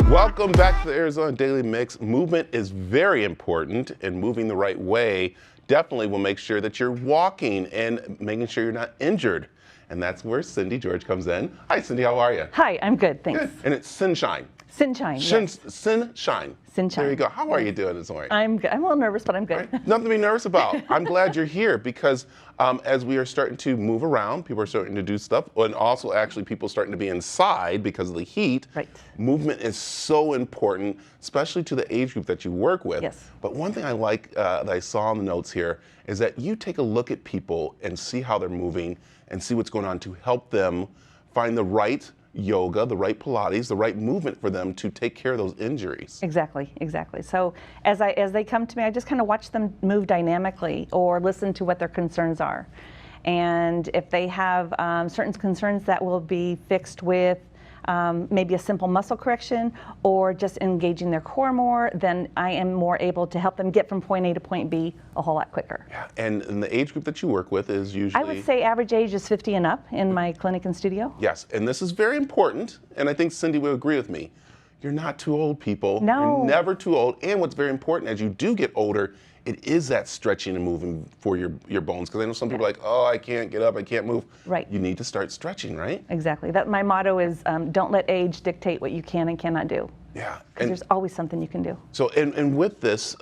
Welcome back to the Arizona Daily Mix. Movement is very important, and moving the right way definitely will make sure that you're walking and making sure you're not injured. And that's where Cindy George comes in. Hi, Cindy, how are you? Hi, I'm good, thanks. Good. And it's Cynshine. Cynshine, yes. Cynshine. Cynshine. There you go. How are you doing this morning? I'm good. I'm a little nervous, but I'm good. Right? Nothing to be nervous about. I'm glad you're here because as we are starting to move around, people are starting to do stuff, and also actually people starting to be inside because of the heat. Right. Movement is so important, especially to the age group that you work with. Yes. But one thing I like that I saw in the notes here is that you take a look at people and see how they're moving and see what's going on to help them find the right yoga, the right Pilates, the right movement for them to take care of those injuries. Exactly, exactly. So as they come to me, I just kind of watch them move dynamically or listen to what their concerns are. And if they have certain concerns, that will be fixed with maybe a simple muscle correction or just engaging their core more, then I am more able to help them get from point A to point B a whole lot quicker. Yeah. And the age group that you work with is usually? I would say average age is 50 and up in my clinic and studio. Yes, and this is very important, and I think Cindy will agree with me. You're not too old, people. No. You're never too old, and what's very important, as you do get older, it is that stretching and moving for your bones, because I know some people are like, oh, I can't get up, I can't move. Right. You need to start stretching, right? Exactly. My motto is don't let age dictate what you can and cannot do. Yeah. Because there's always something you can do. So, and with this,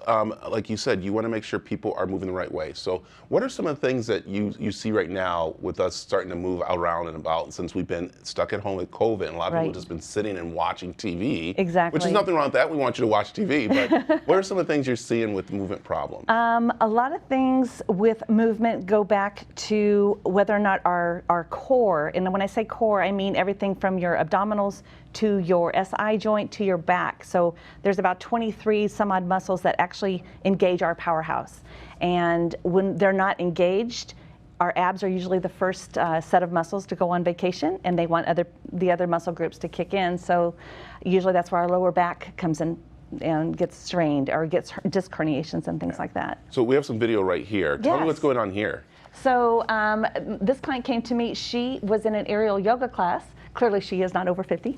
like you said, you want to make sure people are moving the right way. So what are some of the things that you see right now with us starting to move around and about since we've been stuck at home with COVID and a lot of people Right. have just been sitting and watching TV? Exactly. Which is nothing wrong with that. We want you to watch TV. But what are some of the things you're seeing with movement problems? A lot of things with movement go back to whether or not our core, and when I say core, I mean everything from your abdominals to your SI joint to your back. So there's about 23 some odd muscles that actually engage our powerhouse. And when they're not engaged, our abs are usually the first set of muscles to go on vacation, and they want the other muscle groups to kick in. So usually that's where our lower back comes in and gets strained or gets disc herniations and things like that. So we have some video right here. Tell me Yes. what's going on here. So this client came to me. She was in an aerial yoga class. Clearly she is not over 50,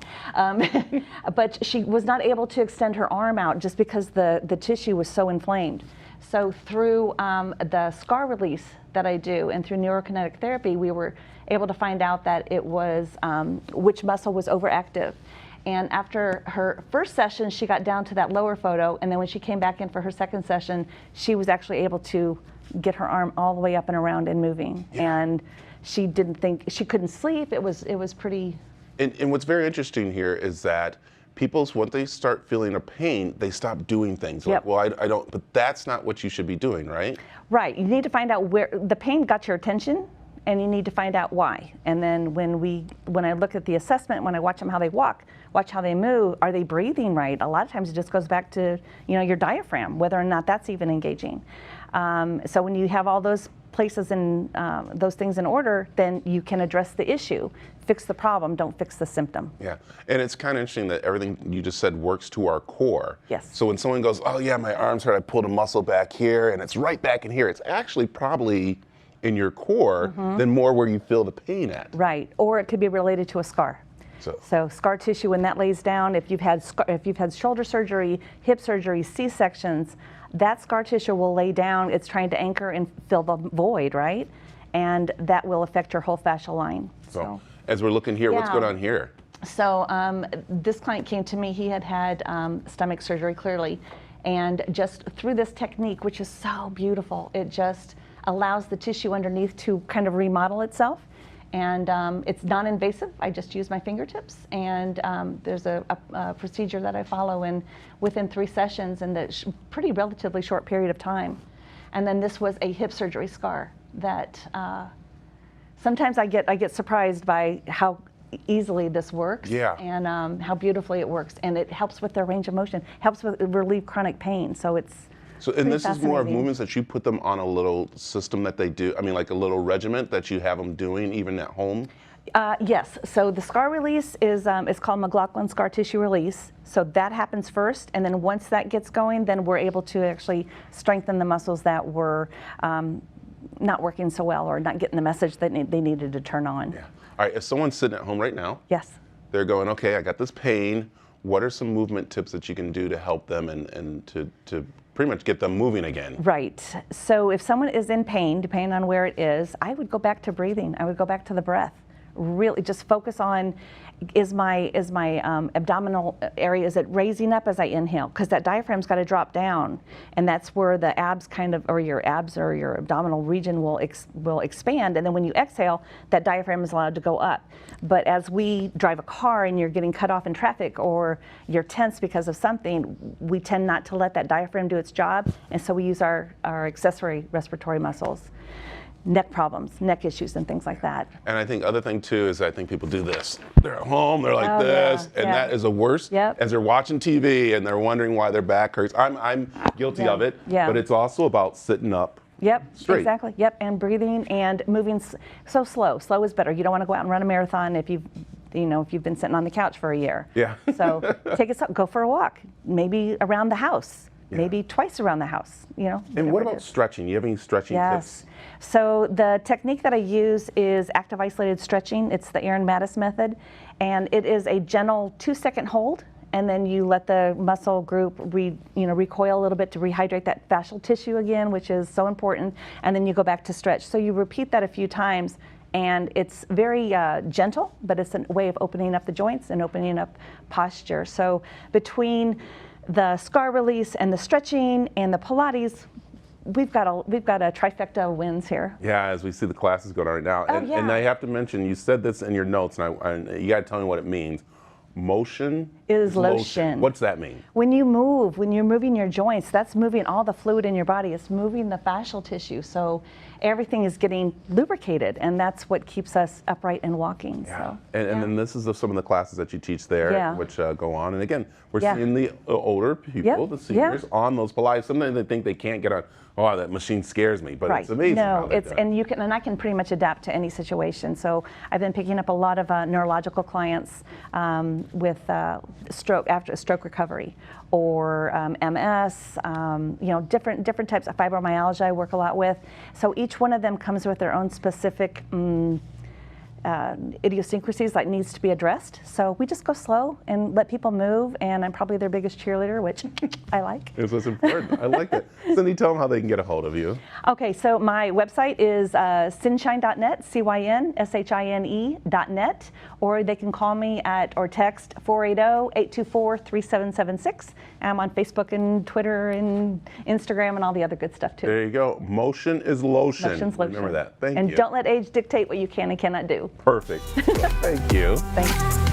but she was not able to extend her arm out just because the tissue was so inflamed. So through the scar release that I do and through neurokinetic therapy, we were able to find out that it was which muscle was overactive. And after her first session, she got down to that lower photo, and then when she came back in for her second session, she was actually able to get her arm all the way up and around and moving. Yeah. And she didn't think, she couldn't sleep. It was pretty. And what's very interesting here is that once they start feeling a pain, they stop doing things. Yep. Like, well, I don't, but that's not what you should be doing, right? Right. You need to find out where the pain got your attention, and you need to find out why. And then when I look at the assessment, when I watch them how they walk, watch how they move, are they breathing right? A lot of times it just goes back to your diaphragm, whether or not that's even engaging. So when you have all those places and those things in order, then you can address the issue. Fix the problem, don't fix the symptom. Yeah, and it's kind of interesting that everything you just said works to our core. Yes. So when someone goes, oh yeah, my arms hurt, I pulled a muscle back here, and it's right back in here, it's actually probably in your core than more where you feel the pain at. Right, or it could be related to a scar. So scar tissue, when that lays down, if you've had shoulder surgery, hip surgery, C-sections, that scar tissue will lay down. It's trying to anchor and fill the void, right? And that will affect your whole fascial line. So as we're looking here, what's going on here? So this client came to me. He had stomach surgery, clearly, and just through this technique, which is so beautiful, it just allows the tissue underneath to kind of remodel itself. And it's non-invasive. I just use my fingertips, and there's a procedure that I follow in within 3 sessions in a pretty relatively short period of time. And then this was a hip surgery scar that sometimes I get surprised by how easily this works. Yeah. And how beautifully it works, and it helps with their range of motion, helps with relieve chronic pain. So it's and this is more of movements that you put them on a little system that they do, I mean like a little regiment that you have them doing even at home? Yes, so the scar release is called McLaughlin scar tissue release. So that happens first, and then once that gets going, then we're able to actually strengthen the muscles that were not working so well or not getting the message that they needed to turn on. Yeah. All right, if someone's sitting at home right now, Yes. they're going, okay, I got this pain. what are some movement tips that you can do to help them and to pretty much get them moving again? Right. So if someone is in pain, depending on where it is, I would go back to breathing. I would go back to the breath. Really just focus on, is my abdominal area, is it raising up as I inhale? Because that diaphragm's got to drop down, and that's where the abs or your abdominal region will expand, and then when you exhale, that diaphragm is allowed to go up. But as we drive a car and you're getting cut off in traffic or you're tense because of something, we tend not to let that diaphragm do its job, and so we use our accessory respiratory muscles. Neck problems, neck issues, and things like that. And I think other thing too is I think people do this. They're at home, they're like Oh, this, yeah, and yeah. that is the worst. Yep. As they're watching TV and they're wondering why their back hurts. I'm guilty Yeah, of it, yeah. but it's also about sitting up. Yep, Straight. exactly. Yep, and breathing and moving so slow. Slow is better. You don't want to go out and run a marathon if you've been sitting on the couch for a year. Yeah. So take it slow. Go for a walk, maybe around the house, maybe twice around the house. And what about stretching? You have any stretching Yes. tips? So the technique that I use is active isolated stretching. It's the Aaron Mattis method, and it is a gentle 2-second hold, and then you let the muscle group recoil a little bit to rehydrate that fascial tissue again, which is so important, and then you go back to stretch. So you repeat that a few times, and it's very gentle, but it's a way of opening up the joints and opening up posture. So between the scar release and the stretching and the Pilates, we've got a trifecta of wins here. Yeah, as we see the classes going on right now. Oh, yeah. And I have to mention, you said this in your notes, and you got to tell me what it means. Motion Is lotion. What's that mean? When you move, when you're moving your joints, that's moving all the fluid in your body. It's moving the fascial tissue. So everything is getting lubricated, and that's what keeps us upright and walking. Yeah. So, And then this is some of the classes that you teach there, Yeah. which go on. And again, we're Yeah. seeing the older people, Yep. the seniors, on those Pilates. Sometimes they think they can't get on. Oh, that machine scares me, but right. it's amazing. how No, they it's do it. and I can pretty much adapt to any situation. So I've been picking up a lot of neurological clients with after stroke recovery, or MS. Different types of fibromyalgia I work a lot with. So each one of them comes with their own specific idiosyncrasies that needs to be addressed. So we just go slow and let people move, and I'm probably their biggest cheerleader, which I like. It's what's important. I like that. Cindy, tell them how they can get a hold of you. Okay, so my website is cynshine.net, CYNSHINE.net, or they can call me or text 480-824-3776. I'm on Facebook and Twitter and Instagram and all the other good stuff too. There you go. Motion is lotion. Motion's lotion. Remember that. Thank you. And don't let age dictate what you can and cannot do. Perfect. Thank you. Thanks.